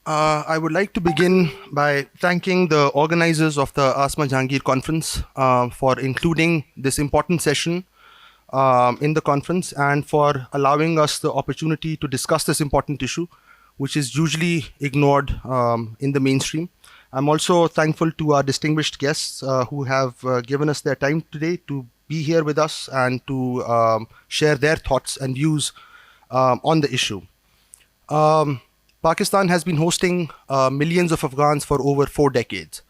I would like to begin by thanking the organizers of the Asma Jahangir conference for including this important session in the conference and for allowing us the opportunity to discuss this important issue, which is usually ignored in the mainstream. I'm also thankful to our distinguished guests who have given us their time today to be here with us and to share their thoughts and views on the issue. Pakistan has been hosting millions of Afghans for over 4 decades.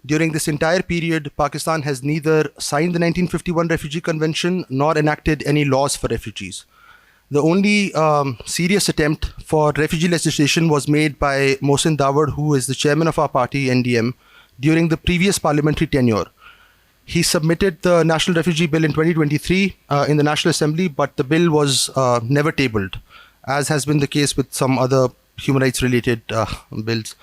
During this entire period, Pakistan has neither signed the 1951 Refugee Convention nor enacted any laws for refugees. The only serious attempt for refugee legislation was made by Mohsin Dawud, who is the chairman of our party, NDM, during the previous parliamentary tenure. He submitted the National Refugee Bill in 2023 in the National Assembly, but the bill was never tabled, as has been the case with some other human rights related bills.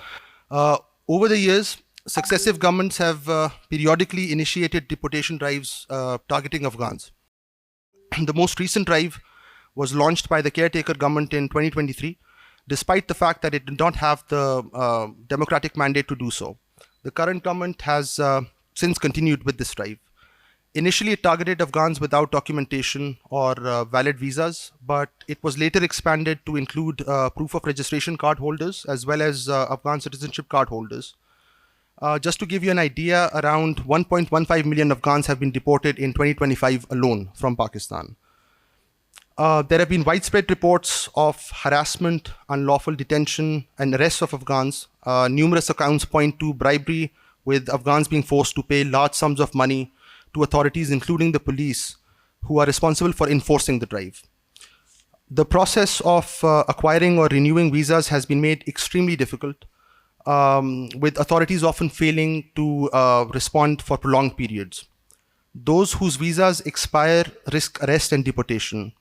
Over the years, successive governments have periodically initiated deportation drives targeting Afghans. The most recent drive was launched by the caretaker government in 2023, despite the fact that it did not have the democratic mandate to do so. The current government has since continued with this drive. Initially, it targeted Afghans without documentation or valid visas, but it was later expanded to include proof of registration card holders as well as Afghan citizenship card holders. Just to give you an idea, around 1.15 million Afghans have been deported in 2025 alone from Pakistan. There have been widespread reports of harassment, unlawful detention, and arrests of Afghans. Numerous accounts point to bribery, with Afghans being forced to pay large sums of money to authorities, including the police, who are responsible for enforcing the drive. The process of acquiring or renewing visas has been made extremely difficult, with authorities often failing to respond for prolonged periods. Those whose visas expire risk arrest and deportation.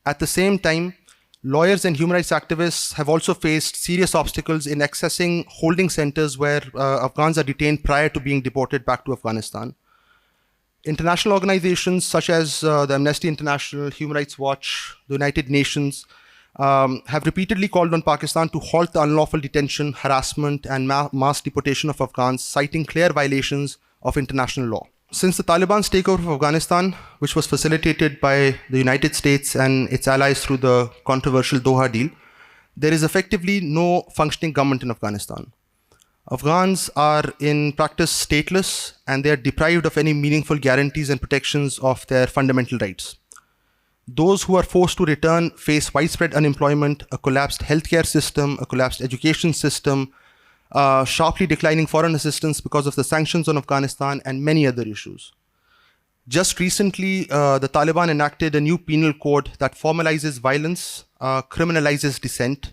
At the same time, lawyers and human rights activists have also faced serious obstacles in accessing holding centers where Afghans are detained prior to being deported back to Afghanistan. International organizations such as the Amnesty International, Human Rights Watch, the United Nations have repeatedly called on Pakistan to halt the unlawful detention, harassment, and mass deportation of Afghans, citing clear violations of international law. Since the Taliban's takeover of Afghanistan, which was facilitated by the United States and its allies through the controversial Doha deal, there is effectively no functioning government in Afghanistan. Afghans are in practice stateless, and they are deprived of any meaningful guarantees and protections of their fundamental rights. Those who are forced to return face widespread unemployment, a collapsed healthcare system, a collapsed education system, sharply declining foreign assistance because of the sanctions on Afghanistan, and many other issues. Just recently, the Taliban enacted a new penal code that formalizes violence, criminalizes dissent,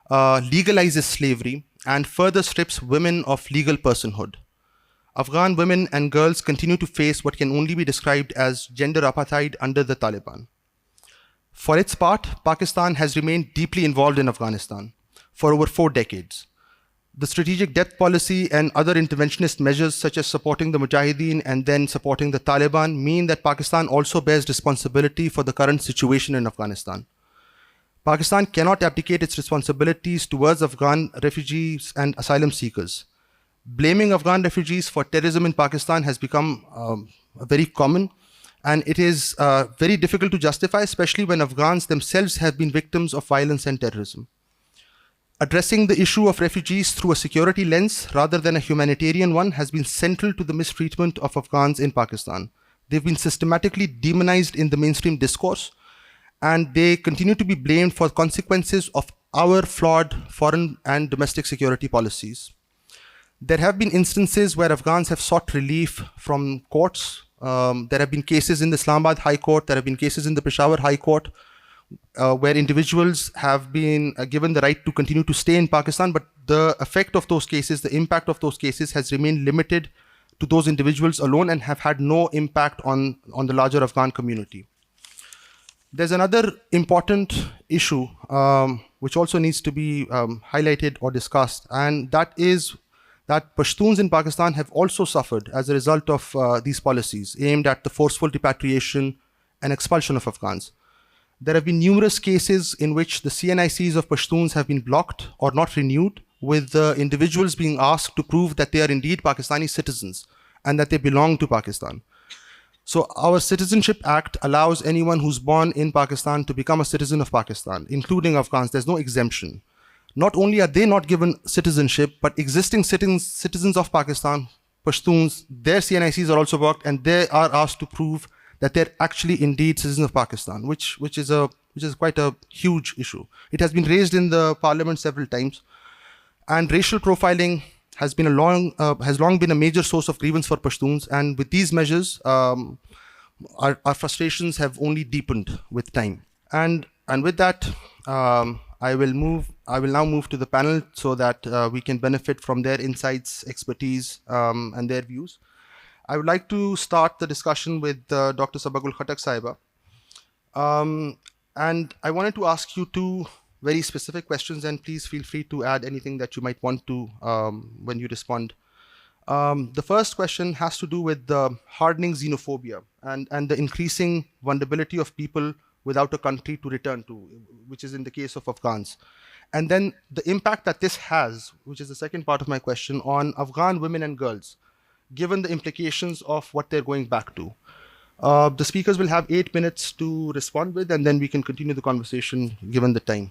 legalizes slavery, and further strips women of legal personhood. Afghan women and girls continue to face what can only be described as gender apartheid under the Taliban. For its part, Pakistan has remained deeply involved in Afghanistan for over 4 decades. The strategic depth policy and other interventionist measures such as supporting the Mujahideen and then supporting the Taliban mean that Pakistan also bears responsibility for the current situation in Afghanistan. Pakistan cannot abdicate its responsibilities towards Afghan refugees and asylum seekers. Blaming Afghan refugees for terrorism in Pakistan has become very common, and it is very difficult to justify, especially when Afghans themselves have been victims of violence and terrorism. Addressing the issue of refugees through a security lens rather than a humanitarian one has been central to the mistreatment of Afghans in Pakistan. They've been systematically demonized in the mainstream discourse, and they continue to be blamed for consequences of our flawed foreign and domestic security policies. There have been instances where Afghans have sought relief from courts. There have been cases in the Islamabad High Court, there have been cases in the Peshawar High Court, where individuals have been given the right to continue to stay in Pakistan, but the effect of those cases, the impact of those cases has remained limited to those individuals alone and have had no impact on the larger Afghan community. There's another important issue which also needs to be highlighted or discussed, and that is that Pashtuns in Pakistan have also suffered as a result of these policies aimed at the forceful repatriation and expulsion of Afghans. There have been numerous cases in which the CNICs of Pashtuns have been blocked or not renewed with individuals being asked to prove that they are indeed Pakistani citizens and that they belong to Pakistan. So our Citizenship Act allows anyone who's born in Pakistan to become a citizen of Pakistan, including Afghans. There's no exemption. Not only are they not given citizenship, but existing citizens of Pakistan, Pashtuns, their CNICs are also blocked, and they are asked to prove that they're actually indeed citizens of Pakistan, which is quite a huge issue. It has been raised in the parliament several times, and racial profiling has long been a major source of grievance for Pashtuns, and with these measures, our frustrations have only deepened with time. And with that, I will now move to the panel so that we can benefit from their insights, expertise, and their views. I would like to start the discussion with Dr. Saba Gul Khattak Sahiba. And I wanted to ask you two very specific questions, and please feel free to add anything that you might want to when you respond. The first question has to do with the hardening xenophobia and the increasing vulnerability of people without a country to return to, which is in the case of Afghans. And then the impact that this has, which is the second part of my question, on Afghan women and girls, given the implications of what they're going back to. The speakers will have 8 minutes to respond with, and then we can continue the conversation given the time.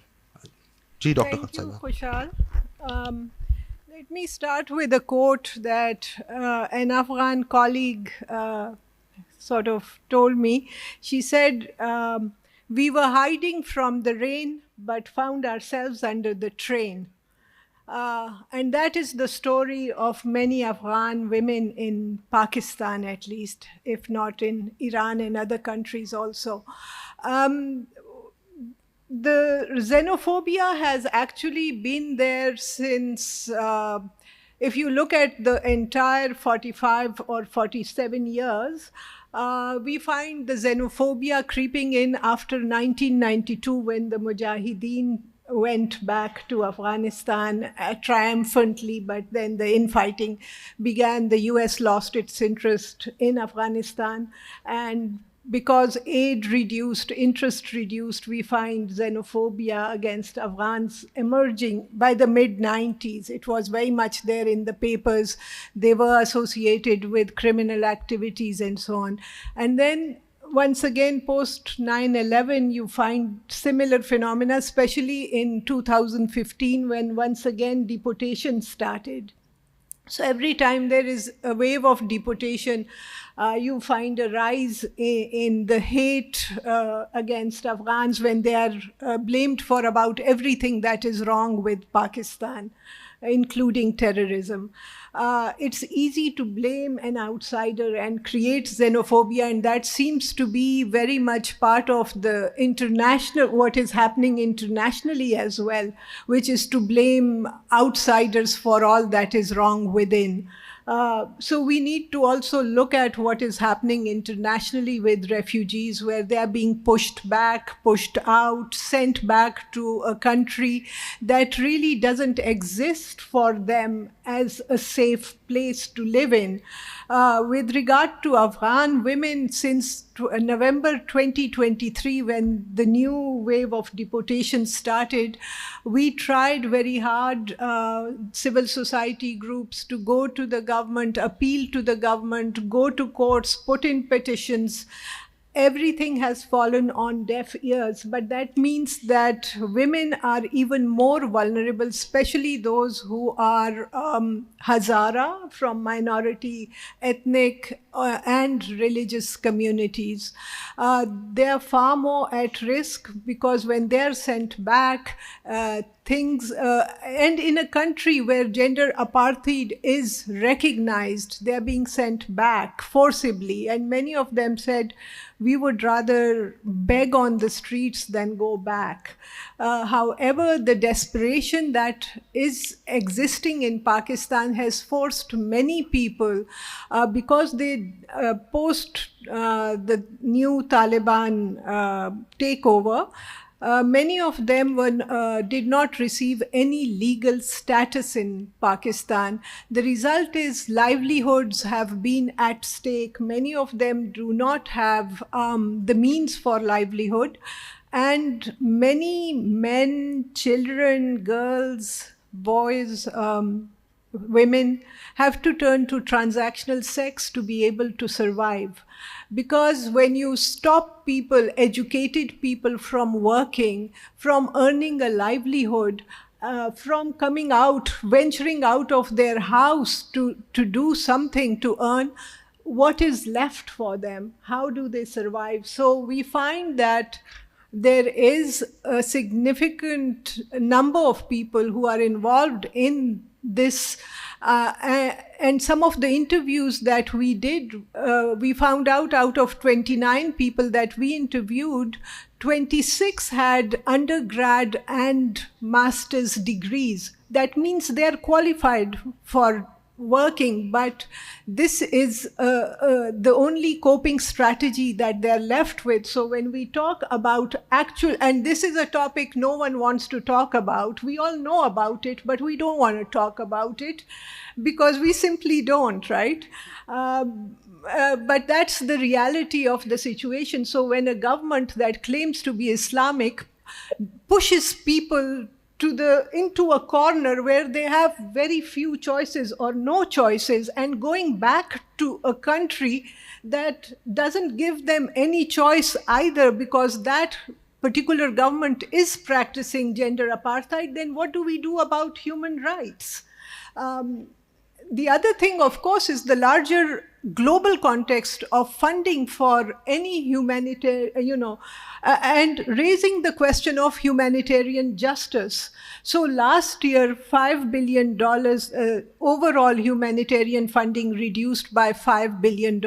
Ji, Dr. Thank you, Khushal. Let me start with a quote that an Afghan colleague sort of told me. She said, "We were hiding from the rain, but found ourselves under the train." And that is the story of many Afghan women in Pakistan, at least, if not in Iran and other countries also. The xenophobia has actually been there since, if you look at the entire 45 or 47 years, we find the xenophobia creeping in after 1992 when the Mujahideen went back to Afghanistan triumphantly, but then the infighting began. The US lost its interest in Afghanistan, and because aid reduced, interest reduced, we find xenophobia against Afghans emerging by the mid-90s. It was very much there in the papers. They were associated with criminal activities and so on. And then once again, post 9/11, you find similar phenomena, especially in 2015, when once again deportation started. So every time there is a wave of deportation, you find a rise in the hate against Afghans when they are blamed for about everything that is wrong with Pakistan, including terrorism. It's easy to blame an outsider and create xenophobia, and that seems to be very much part of the international, what is happening internationally as well, which is to blame outsiders for all that is wrong within. So we need to also look at what is happening internationally with refugees, where they are being pushed back, pushed out, sent back to a country that really doesn't exist for them as a safe place to live in. With regard to Afghan women, since November 2023, when the new wave of deportation started, we tried very hard, civil society groups, to go to the government, appeal to the government, go to courts, put in petitions. Everything has fallen on deaf ears, but that means that women are even more vulnerable, especially those who are Hazara, from minority ethnic and religious communities. They are far more at risk because when they're sent back, and in a country where gender apartheid is recognized, they're being sent back forcibly. And many of them said, we would rather beg on the streets than go back. However, the desperation that is existing in Pakistan has forced many people, because they post the new Taliban takeover, many of them did not receive any legal status in Pakistan. The result is livelihoods have been at stake. Many of them do not have the means for livelihood. And many men, children, girls, boys, women have to turn to transactional sex to be able to survive. Because when you stop people, educated people, from working, from earning a livelihood, from coming out, venturing out of their house to do something to earn, what is left for them? How do they survive? So we find that there is a significant number of people who are involved in this. And some of the interviews that we did, we found out of 29 people that we interviewed, 26 had undergrad and master's degrees. That means they're qualified for working, but this is the only coping strategy that they're left with. So when we talk about actual, and this is a topic no one wants to talk about, we all know about it, but we don't want to talk about it because we simply don't, right? But that's the reality of the situation. So when a government that claims to be Islamic pushes people into a corner where they have very few choices or no choices, and going back to a country that doesn't give them any choice either because that particular government is practicing gender apartheid, then what do we do about human rights? The other thing, of course, is the larger global context of funding for any humanitarian, and raising the question of humanitarian justice. So last year, $5 billion, overall humanitarian funding reduced by $5 billion.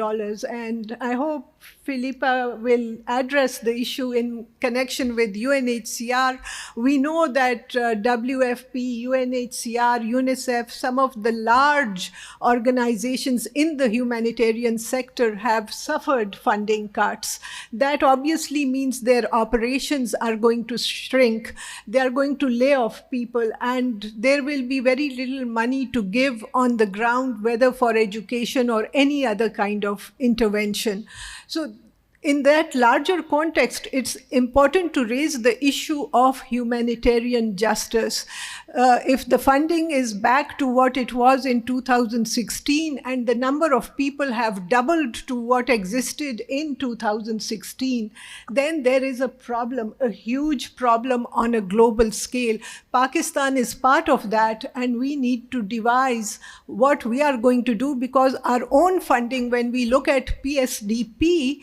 And I hope Philippa will address the issue in connection with UNHCR. We know that WFP, UNHCR, UNICEF, some of the large organizations in the humanitarian sector have suffered funding cuts. That obviously means their operations are going to shrink. They are going to lay off people, and there will be very little money to give on the ground, whether for education or any other kind of intervention. So in that larger context, it's important to raise the issue of humanitarian justice. If the funding is back to what it was in 2016, and the number of people have doubled to what existed in 2016, then there is a problem, a huge problem on a global scale. Pakistan is part of that, and we need to devise what we are going to do, because our own funding, when we look at PSDP,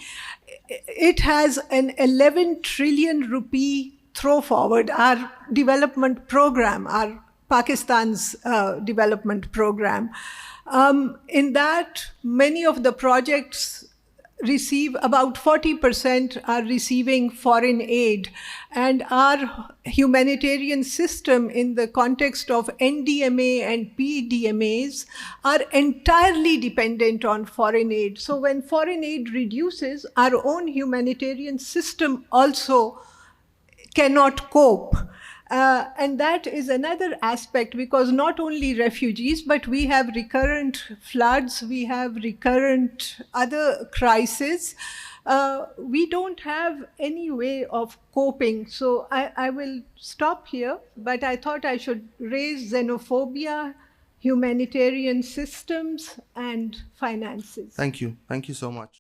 it has an 11 trillion rupee throw forward, our development program, our Pakistan's development program. In that, many of the projects receive, about 40% are receiving foreign aid. And our humanitarian system in the context of NDMA and PDMAs are entirely dependent on foreign aid. So when foreign aid reduces, our own humanitarian system also cannot cope. And that is another aspect, because not only refugees, but we have recurrent floods, we have recurrent other crises. We don't have any way of coping. So I will stop here, but I thought I should raise xenophobia, humanitarian systems, and finances. Thank you. Thank you so much.